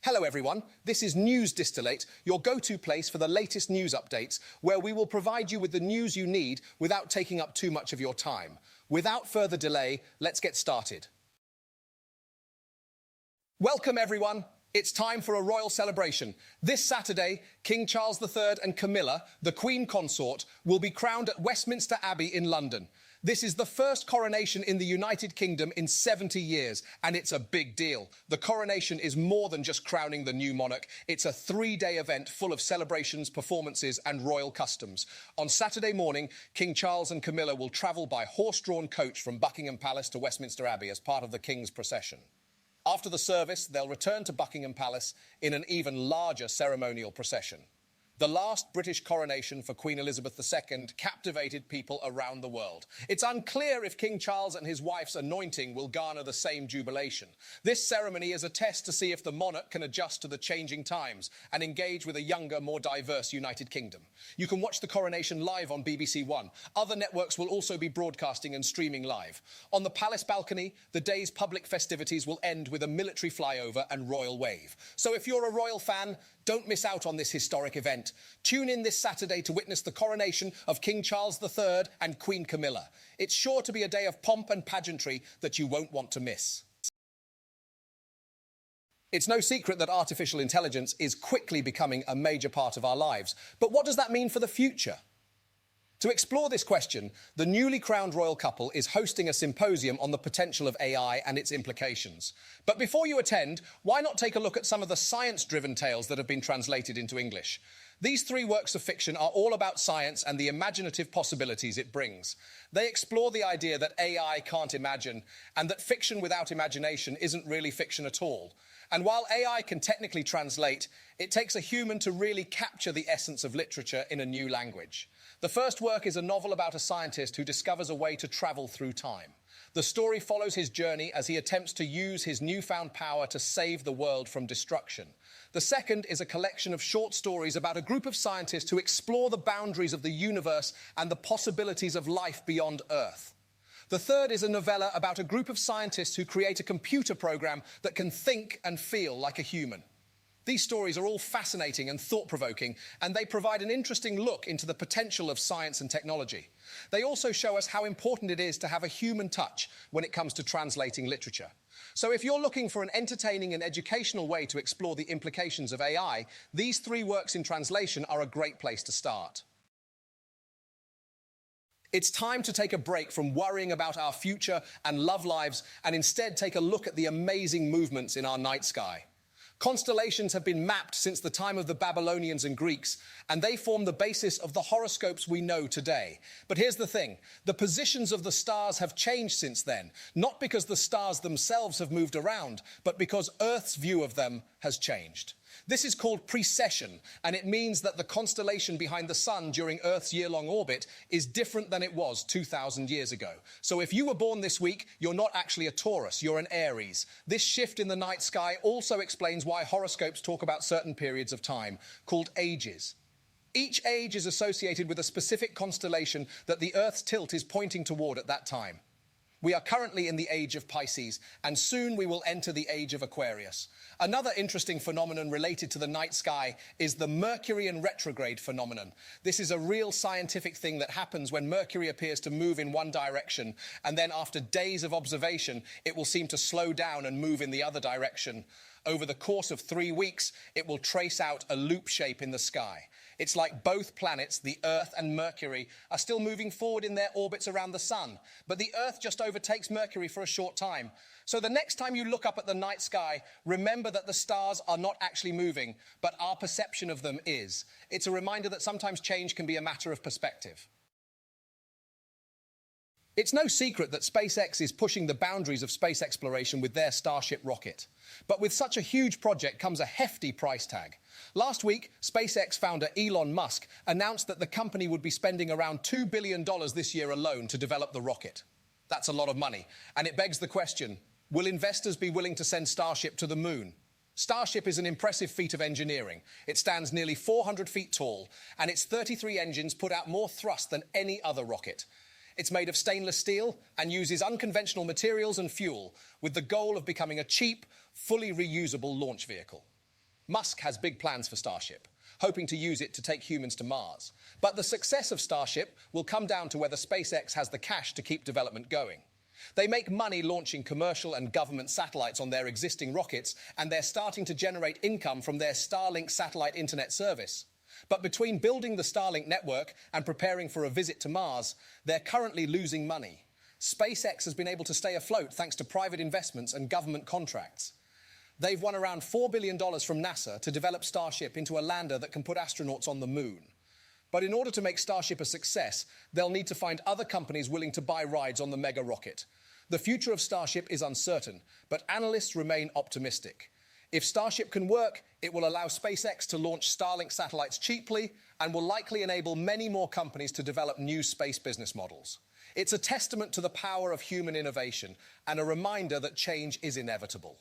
Hello everyone, this is News Distillate, your go-to place for the latest news updates, where we will provide you with the news you need without taking up too much of your time. Without further delay, let's get started. Welcome everyone. It's time for a royal celebration. This Saturday, King Charles III and Camilla, the Queen Consort, will be crowned at Westminster Abbey in London. This is the first coronation in the United Kingdom in 70 years, and it's a big deal. The coronation is more than just crowning the new monarch. It's a three-day event full of celebrations, performances, and royal customs. On Saturday morning, King Charles and Camilla will travel by horse-drawn coach from Buckingham Palace to Westminster Abbey as part of the King's procession. After the service, they'll return to Buckingham Palace in an even larger ceremonial procession. The last British coronation for Queen Elizabeth II captivated people around the world. It's unclear if King Charles and his wife's anointing will garner the same jubilation. This ceremony is a test to see if the monarch can adjust to the changing times and engage with a younger, more diverse United Kingdom. You can watch the coronation live on BBC One. Other networks will also be broadcasting and streaming live. On the palace balcony, the day's public festivities will end with a military flyover and royal wave. So if you're a royal fan, don't miss out on this historic event. Tune in this Saturday to witness the coronation of King Charles III and Queen Camilla. It's sure to be a day of pomp and pageantry that you won't want to miss. It's no secret that artificial intelligence is quickly becoming a major part of our lives. But what does that mean for the future? To explore this question, the newly crowned royal couple is hosting a symposium on the potential of AI and its implications. But before you attend, why not take a look at some of the science-driven tales that have been translated into English? These three works of fiction are all about science and the imaginative possibilities it brings. They explore the idea that AI can't imagine, and that fiction without imagination isn't really fiction at all. And while AI can technically translate, it takes a human to really capture the essence of literature in a new language. The first work is a novel about a scientist who discovers a way to travel through time. The story follows his journey as he attempts to use his newfound power to save the world from destruction. The second is a collection of short stories about a group of scientists who explore the boundaries of the universe and the possibilities of life beyond Earth. The third is a novella about a group of scientists who create a computer program that can think and feel like a human. These stories are all fascinating and thought-provoking, and they provide an interesting look into the potential of science and technology. They also show us how important it is to have a human touch when it comes to translating literature. So if you're looking for an entertaining and educational way to explore the implications of AI, these three works in translation are a great place to start. It's time to take a break from worrying about our future and love lives and instead take a look at the amazing movements in our night sky. Constellations have been mapped since the time of the Babylonians and Greeks, and they form the basis of the horoscopes we know today. But here's the thing, the positions of the stars have changed since then, not because the stars themselves have moved around, but because Earth's view of them has changed. This is called precession, and it means that the constellation behind the sun during Earth's year-long orbit is different than it was 2,000 years ago. So if you were born this week, you're not actually a Taurus, you're an Aries. This shift in the night sky also explains why horoscopes talk about certain periods of time, called ages. Each age is associated with a specific constellation that the Earth's tilt is pointing toward at that time. We are currently in the age of Pisces, and soon we will enter the age of Aquarius. Another interesting phenomenon related to the night sky is the Mercurian retrograde phenomenon. This is a real scientific thing that happens when Mercury appears to move in one direction, and then after days of observation, it will seem to slow down and move in the other direction. Over the course of 3 weeks, it will trace out a loop shape in the sky. It's like both planets, the Earth and Mercury, are still moving forward in their orbits around the sun, but the Earth just overtakes Mercury for a short time. So the next time you look up at the night sky, remember that the stars are not actually moving, but our perception of them is. It's a reminder that sometimes change can be a matter of perspective. It's no secret that SpaceX is pushing the boundaries of space exploration with their Starship rocket. But with such a huge project comes a hefty price tag. Last week, SpaceX founder Elon Musk announced that the company would be spending around $2 billion this year alone to develop the rocket. That's a lot of money, and it begs the question, will investors be willing to send Starship to the moon? Starship is an impressive feat of engineering. It stands nearly 400 feet tall, and its 33 engines put out more thrust than any other rocket. It's made of stainless steel and uses unconventional materials and fuel with the goal of becoming a cheap, fully reusable launch vehicle. Musk has big plans for Starship, hoping to use it to take humans to Mars. But the success of Starship will come down to whether SpaceX has the cash to keep development going. They make money launching commercial and government satellites on their existing rockets, and they're starting to generate income from their Starlink satellite internet service. But between building the Starlink network and preparing for a visit to Mars, they're currently losing money. SpaceX has been able to stay afloat thanks to private investments and government contracts. They've won around $4 billion from NASA to develop Starship into a lander that can put astronauts on the moon. But in order to make Starship a success, they'll need to find other companies willing to buy rides on the mega rocket. The future of Starship is uncertain, but analysts remain optimistic. If Starship can work, it will allow SpaceX to launch Starlink satellites cheaply and will likely enable many more companies to develop new space business models. It's a testament to the power of human innovation and a reminder that change is inevitable.